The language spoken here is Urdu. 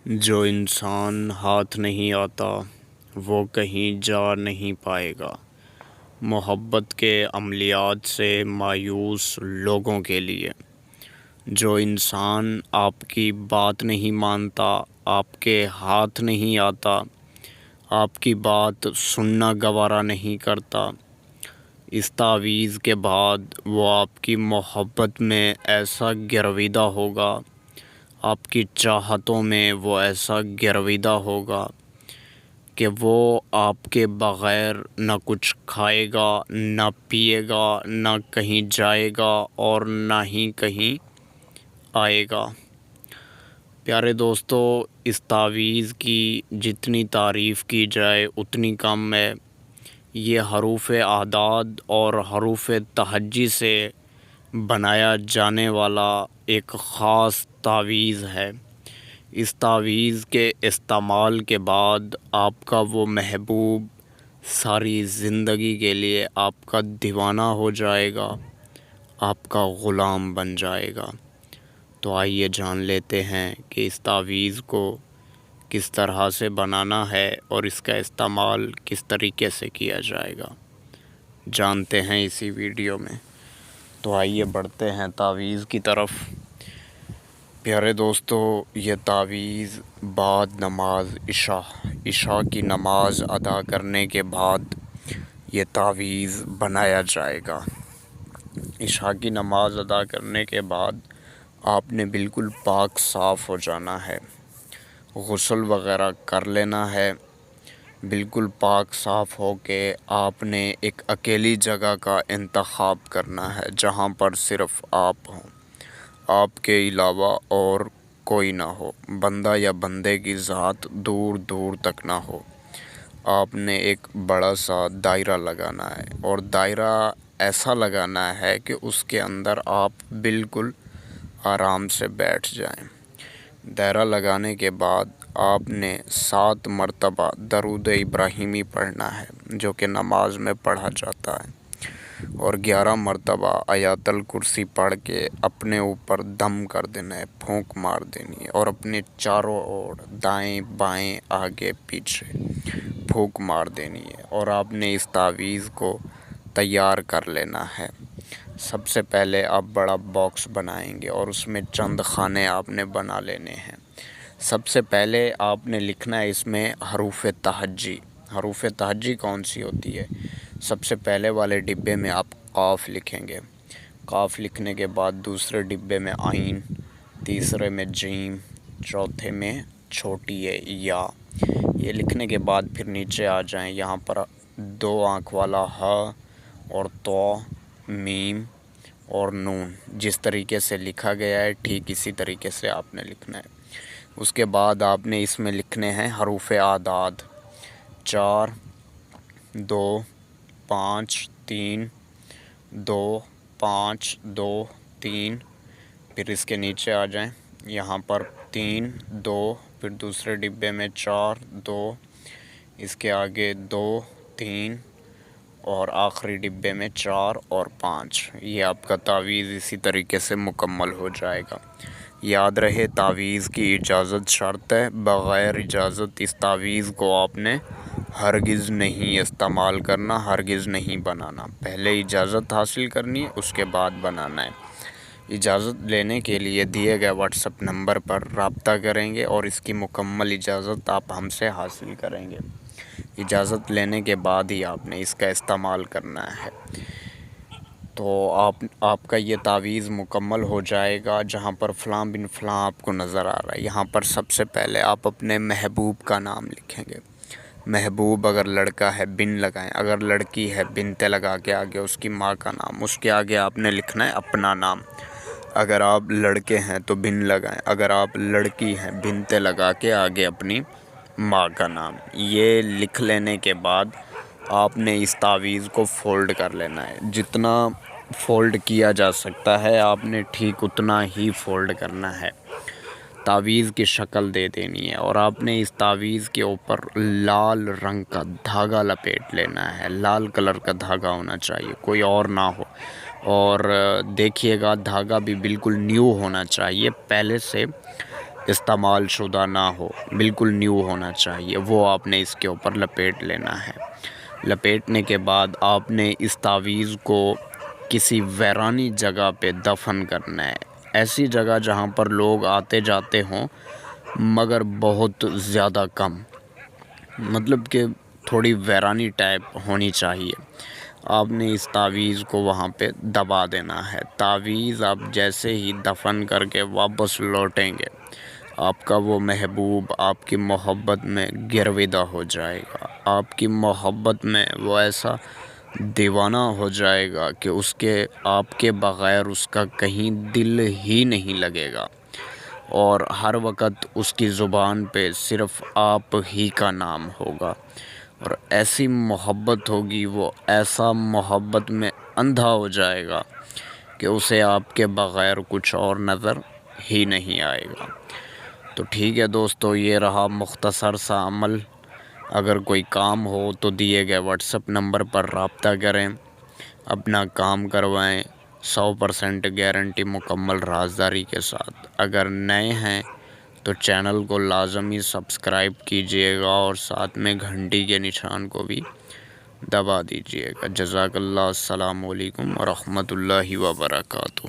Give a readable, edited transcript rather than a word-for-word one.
جو انسان ہاتھ نہیں آتا وہ کہیں جا نہیں پائے گا۔ محبت کے عملیات سے مایوس لوگوں کے لیے، جو انسان آپ کی بات نہیں مانتا، آپ کے ہاتھ نہیں آتا، آپ کی بات سننا گوارا نہیں کرتا، اس تعویذ کے بعد وہ آپ کی محبت میں ایسا گرویدہ ہوگا، آپ کی چاہتوں میں وہ ایسا گرویدہ ہوگا کہ وہ آپ کے بغیر نہ کچھ کھائے گا، نہ پیے گا، نہ کہیں جائے گا اور نہ ہی کہیں آئے گا۔ پیارے دوستو، اس تعویذ کی جتنی تعریف کی جائے اتنی کم ہے۔ یہ حروف اعداد اور حروف تہجی سے بنایا جانے والا ایک خاص تعویذ ہے۔ اس تعویذ کے استعمال کے بعد آپ کا وہ محبوب ساری زندگی کے لیے آپ کا دیوانہ ہو جائے گا، آپ کا غلام بن جائے گا۔ تو آئیے جان لیتے ہیں کہ اس تعویذ کو کس طرح سے بنانا ہے اور اس کا استعمال کس طریقے سے کیا جائے گا، جانتے ہیں اسی ویڈیو میں۔ تو آئیے بڑھتے ہیں تعویذ کی طرف۔ پیارے دوستو، یہ تعویذ بعد نماز عشاء کی نماز ادا کرنے کے بعد یہ تعویذ بنایا جائے گا۔ عشاء کی نماز ادا کرنے کے بعد آپ نے بالکل پاک صاف ہو جانا ہے، غسل وغیرہ کر لینا ہے۔ بالکل پاک صاف ہو کے آپ نے ایک اکیلی جگہ کا انتخاب کرنا ہے جہاں پر صرف آپ ہوں، آپ کے علاوہ اور کوئی نہ ہو، بندہ یا بندے کی ذات دور دور تک نہ ہو۔ آپ نے ایک بڑا سا دائرہ لگانا ہے اور دائرہ ایسا لگانا ہے کہ اس کے اندر آپ بالکل آرام سے بیٹھ جائیں۔ دائرہ لگانے کے بعد آپ نے 7 مرتبہ درود ابراہیمی پڑھنا ہے جو کہ نماز میں پڑھا جاتا ہے، اور 11 مرتبہ آیت الکرسی پڑھ کے اپنے اوپر دم کر دینا ہے، پھونک مار دینی ہے، اور اپنے چاروں اور دائیں بائیں آگے پیچھے پھونک مار دینی ہے، اور آپ نے اس تعویذ کو تیار کر لینا ہے۔ سب سے پہلے آپ بڑا باکس بنائیں گے اور اس میں چند خانے آپ نے بنا لینے ہیں۔ سب سے پہلے آپ نے لکھنا ہے اس میں حروف تہجی۔ حروف تہجی کون سی ہوتی ہے؟ سب سے پہلے والے ڈبے میں آپ قاف لکھیں گے، قاف لکھنے کے بعد دوسرے ڈبے میں عین، تیسرے میں جیم، چوتھے میں چھوٹی یا۔ یہ لکھنے کے بعد پھر نیچے آ جائیں، یہاں پر 2 آنکھ والا ہ اور تو، میم اور نون، جس طریقے سے لکھا گیا ہے ٹھیک اسی طریقے سے آپ نے لکھنا ہے۔ اس کے بعد آپ نے اس میں لکھنے ہیں حروف اعداد 4 2 5 3 2 5 2 3، پھر اس کے نیچے آ جائیں، یہاں پر 3 2، پھر دوسرے ڈبے میں 4 2، اس کے آگے 2 3، اور آخری ڈبے میں 4 اور 5۔ یہ آپ کا تعویذ اسی طریقے سے مکمل ہو جائے گا۔ یاد رہے، تعویذ کی اجازت شرط ہے، بغیر اجازت اس تعویذ کو آپ نے ہرگز نہیں استعمال کرنا، ہرگز نہیں بنانا۔ پہلے اجازت حاصل کرنی ہے، اس کے بعد بنانا ہے۔ اجازت لینے کے لیے دیے گئے واٹس ایپ نمبر پر رابطہ کریں گے اور اس کی مکمل اجازت آپ ہم سے حاصل کریں گے۔ اجازت لینے کے بعد ہی آپ نے اس کا استعمال کرنا ہے۔ تو آپ کا یہ تعویذ مکمل ہو جائے گا۔ جہاں پر فلاں بن فلاں آپ کو نظر آ رہا ہے، یہاں پر سب سے پہلے آپ اپنے محبوب کا نام لکھیں گے۔ محبوب اگر لڑکا ہے بن لگائیں، اگر لڑکی ہے بنتے لگا کے آگے اس کی ماں کا نام، اس کے آگے آپ نے لکھنا ہے اپنا نام۔ اگر آپ لڑکے ہیں تو بن لگائیں، اگر آپ لڑکی ہیں بنتے لگا کے آگے اپنی ماں کا نام۔ یہ لکھ لینے کے بعد آپ نے اس تعویذ کو فولڈ کر لینا ہے۔ جتنا فولڈ کیا جا سکتا ہے آپ نے ٹھیک اتنا ہی فولڈ کرنا ہے۔ تعویذ کی شکل دے دینی ہے، اور آپ نے اس تعویذ کے اوپر لال رنگ کا دھاگا لپیٹ لینا ہے۔ لال کلر کا دھاگا ہونا چاہیے، کوئی اور نہ ہو، اور دیکھیے گا دھاگا بھی بالکل نیو ہونا چاہیے، پہلے سے استعمال شدہ نہ ہو، بالکل نیو ہونا چاہیے، وہ آپ نے اس کے اوپر لپیٹ لینا ہے۔ لپیٹنے کے بعد آپ نے اس تعویذ کو کسی ویرانی جگہ پہ دفن کرنا ہے، ایسی جگہ جہاں پر لوگ آتے جاتے ہوں مگر بہت زیادہ کم، مطلب کہ تھوڑی ویرانی ٹائپ ہونی چاہیے۔ آپ نے اس تعویذ کو وہاں پہ دبا دینا ہے۔ تعویذ آپ جیسے ہی دفن کر کے واپس لوٹیں گے، آپ کا وہ محبوب آپ کی محبت میں گرویدہ ہو جائے گا، آپ کی محبت میں وہ ایسا دیوانہ ہو جائے گا کہ آپ کے بغیر اس کا کہیں دل ہی نہیں لگے گا، اور ہر وقت اس کی زبان پہ صرف آپ ہی کا نام ہوگا، اور ایسی محبت ہوگی، وہ ایسا محبت میں اندھا ہو جائے گا کہ اسے آپ کے بغیر کچھ اور نظر ہی نہیں آئے گا۔ تو ٹھیک ہے دوستو، یہ رہا مختصر سا عمل۔ اگر کوئی کام ہو تو دیے گئے واٹس ایپ نمبر پر رابطہ کریں، اپنا کام کروائیں، 100% گارنٹی مکمل رازداری کے ساتھ۔ اگر نئے ہیں تو چینل کو لازمی سبسکرائب کیجئے گا اور ساتھ میں گھنٹی کے نشان کو بھی دبا دیجئے گا۔ جزاک اللہ۔ السلام علیکم ورحمۃ اللہ وبرکاتہ۔